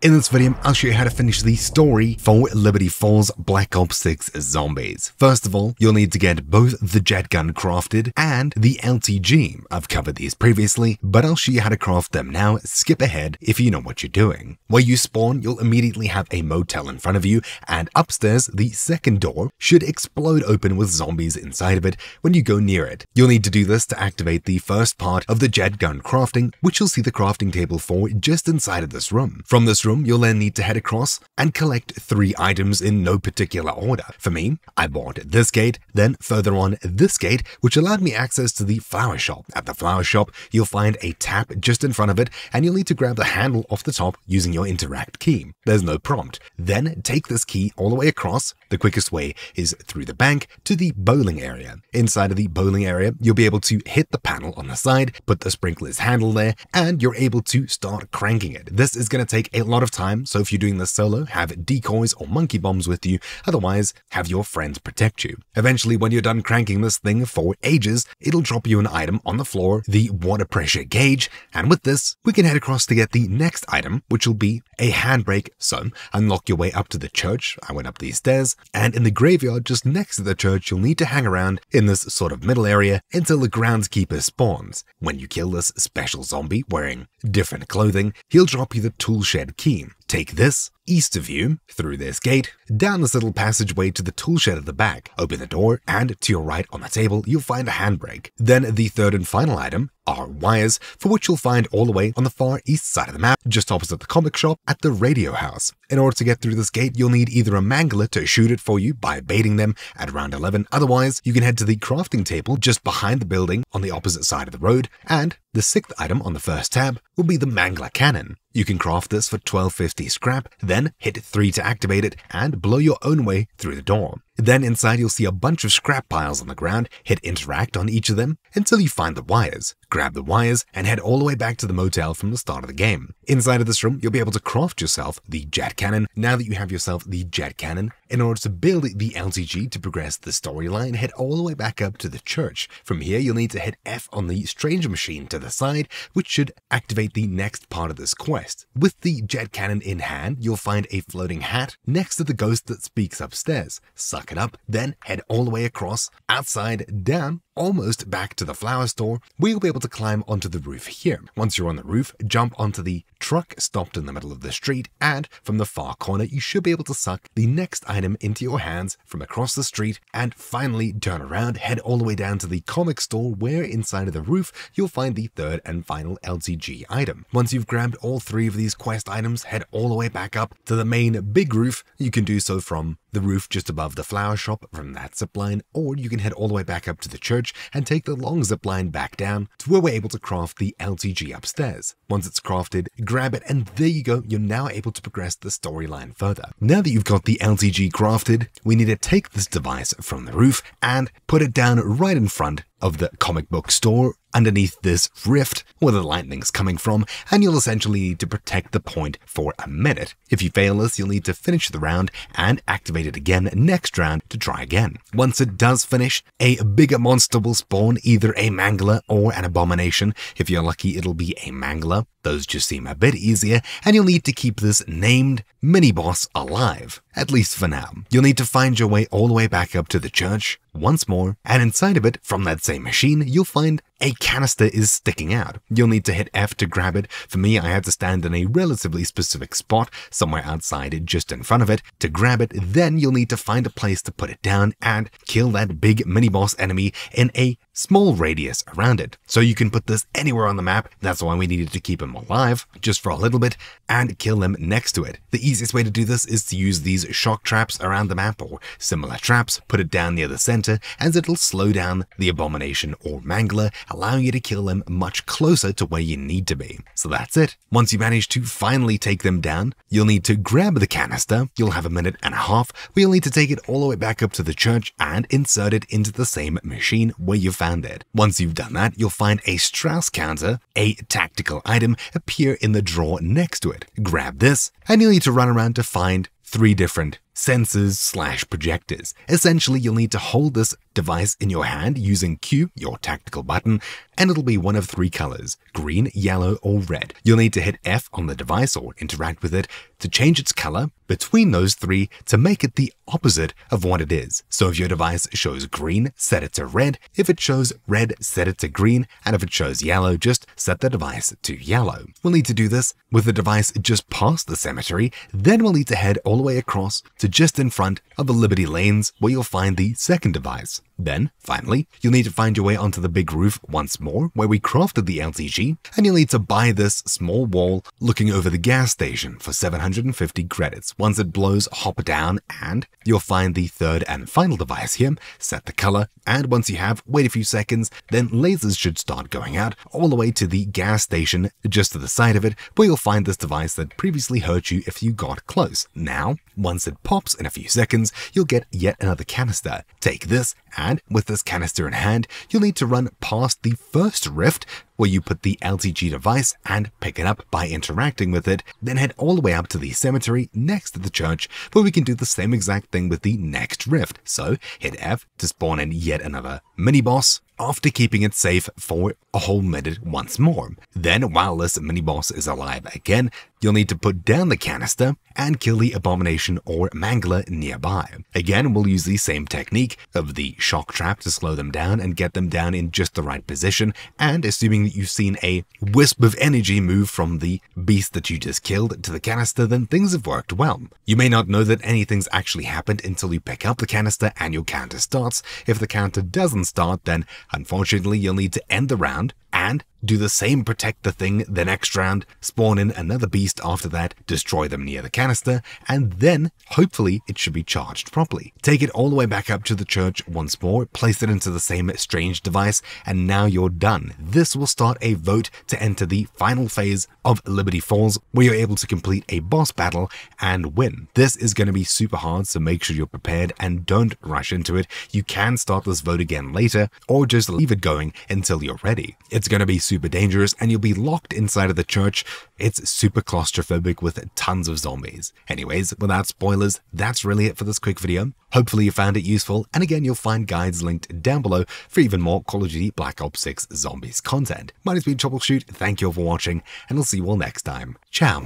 In this video, I'll show you how to finish the story for Liberty Falls Black Ops 6 Zombies. First of all, you'll need to get both the jet gun crafted and the LTG. I've covered these previously, but I'll show you how to craft them now. Skip ahead if you know what you're doing. Where you spawn, you'll immediately have a motel in front of you, and upstairs, the second door should explode open with zombies inside of it when you go near it. You'll need to do this to activate the first part of the jet gun crafting, which you'll see the crafting table for just inside of this room. From this room, you'll then need to head across and collect 3 items in no particular order. For me, I bought this gate, then further on this gate, which allowed me access to the flower shop. At the flower shop, you'll find a tap just in front of it, and you'll need to grab the handle off the top using your interact key. There's no prompt. Then take this key all the way across. The quickest way is through the bank to the bowling area. Inside of the bowling area, you'll be able to hit the panel on the side, put the sprinkler's handle there, and you're able to start cranking it. This is going to take a lot of time, so if you're doing this solo, have decoys or monkey bombs with you. Otherwise, have your friends protect you. Eventually, when you're done cranking this thing for ages, it'll drop you an item on the floor, the water pressure gauge, and with this, we can head across to get the next item, which will be a handbrake. So, unlock your way up to the church. I went up these stairs, and in the graveyard just next to the church, you'll need to hang around in this sort of middle area until the groundskeeper spawns. When you kill this special zombie wearing different clothing, he'll drop you the Toolshed key. Take this east of you, through this gate, down this little passageway to the toolshed at the back. Open the door, and to your right on the table, you'll find a handbrake. Then the third and final item are wires, for which you'll find all the way on the far east side of the map, just opposite the comic shop at the radio house. In order to get through this gate, you'll need either a mangler to shoot it for you by baiting them at round 11. Otherwise, you can head to the crafting table just behind the building on the opposite side of the road, and the 6th item on the first tab will be the mangler cannon. You can craft this for 1250 scrap, then hit 3 to activate it, and blow your own way through the door. Then inside you'll see a bunch of scrap piles on the ground. Hit interact on each of them until you find the wires. Grab the wires and head all the way back to the motel from the start of the game. Inside of this room, you'll be able to craft yourself the jet cannon. Now that you have yourself the jet cannon, in order to build the LTG to progress the storyline, head all the way back up to the church. From here, you'll need to hit F on the strange machine to the side, which should activate the next part of this quest. With the jet cannon in hand, you'll find a floating hat next to the ghost that speaks upstairs. Suck it up, then head all the way across, outside, down, almost back to the flower store, where you'll be able to climb onto the roof here. Once you're on the roof, jump onto the truck stopped in the middle of the street, and from the far corner, you should be able to suck the next item into your hands from across the street, and finally turn around, head all the way down to the comic store, where inside of the roof, you'll find the third and final LTG item. Once you've grabbed all 3 of these quest items, head all the way back up to the main big roof. You can do so from the roof just above the flower shop from that zipline, or you can head all the way back up to the church and take the long zipline back down to where we're able to craft the LTG upstairs. Once it's crafted, grab it, and there you go, you're now able to progress the storyline further. Now that you've got the LTG crafted, we need to take this device from the roof and put it down right in front of the comic book store underneath this rift where the lightning's coming from, and you'll essentially need to protect the point for a minute. If you fail this, you'll need to finish the round and activate it again next round to try again. Once it does finish, a bigger monster will spawn, either a mangler or an abomination. If you're lucky, it'll be a mangler. Those just seem a bit easier, and you'll need to keep this named mini-boss alive, at least for now. You'll need to find your way all the way back up to the church once more, and inside of it, from that same machine, you'll find a canister is sticking out. You'll need to hit F to grab it. For me, I had to stand in a relatively specific spot, somewhere outside just in front of it, to grab it. Then you'll need to find a place to put it down and kill that big mini-boss enemy in a small radius around it. So you can put this anywhere on the map. That's why we needed to keep him alive, just for a little bit, and kill them next to it. The easiest way to do this is to use these shock traps around the map or similar traps, put it down near the center, as it'll slow down the abomination or mangler, allowing you to kill them much closer to where you need to be. So that's it. Once you manage to finally take them down, you'll need to grab the canister. You'll have a minute and a half where you'll need to take it all the way back up to the church and insert it into the same machine where you found it. Once you've done that, you'll find a Strauss counter, a tactical item, appear in the drawer next to it. Grab this, and you'll need to run around to find 3 different sensors/projectors. Essentially, you'll need to hold this device in your hand using Q, your tactical button, and it'll be one of 3 colors: green, yellow, or red. You'll need to hit F on the device or interact with it to change its color between those 3 to make it the opposite of what it is. So if your device shows green, set it to red. If it shows red, set it to green. And if it shows yellow, just set the device to yellow. We'll need to do this with the device just past the cemetery. Then we'll need to head all the way across to just in front of the Liberty Lanes, where you'll find the second device. Then, finally, you'll need to find your way onto the big roof once more, where we crafted the LTG, and you'll need to buy this small wall looking over the gas station for 750 credits. Once it blows, hop down, and you'll find the third and final device here. Set the color, and once you have, wait a few seconds, then lasers should start going out all the way to the gas station just to the side of it, where you'll find this device that previously hurt you if you got close. Now, once it pops in a few seconds, you'll get yet another canister. Take this, and with this canister in hand, you'll need to run past the first rift where you put the LTG device and pick it up by interacting with it, then head all the way up to the cemetery next to the church, where we can do the same exact thing with the next rift. So hit F to spawn in yet another mini-boss, after keeping it safe for a whole minute once more. Then, while this mini-boss is alive again, you'll need to put down the canister and kill the abomination or mangler nearby. Again, we'll use the same technique of the shock trap to slow them down and get them down in just the right position, and assuming that you've seen a wisp of energy move from the beast that you just killed to the canister, then things have worked well. You may not know that anything's actually happened until you pick up the canister and your counter starts. If the counter doesn't start, then unfortunately you'll need to end the round and do the same, protect the thing the next round, spawn in another beast after that, destroy them near the canister, and then hopefully it should be charged properly. Take it all the way back up to the church once more, place it into the same strange device, and now you're done. This will start a vote to enter the final phase of Liberty Falls, where you're able to complete a boss battle and win. This is going to be super hard, so make sure you're prepared and don't rush into it. You can start this vote again later, or just leave it going until you're ready. It's going to be super dangerous, and you'll be locked inside of the church. It's super claustrophobic with tons of zombies. Anyways, without spoilers, that's really it for this quick video. Hopefully you found it useful, and again, you'll find guides linked down below for even more Call of Duty Black Ops 6 Zombies content. My name's been Troubleshoot, thank you all for watching, and I'll see you all next time. Ciao!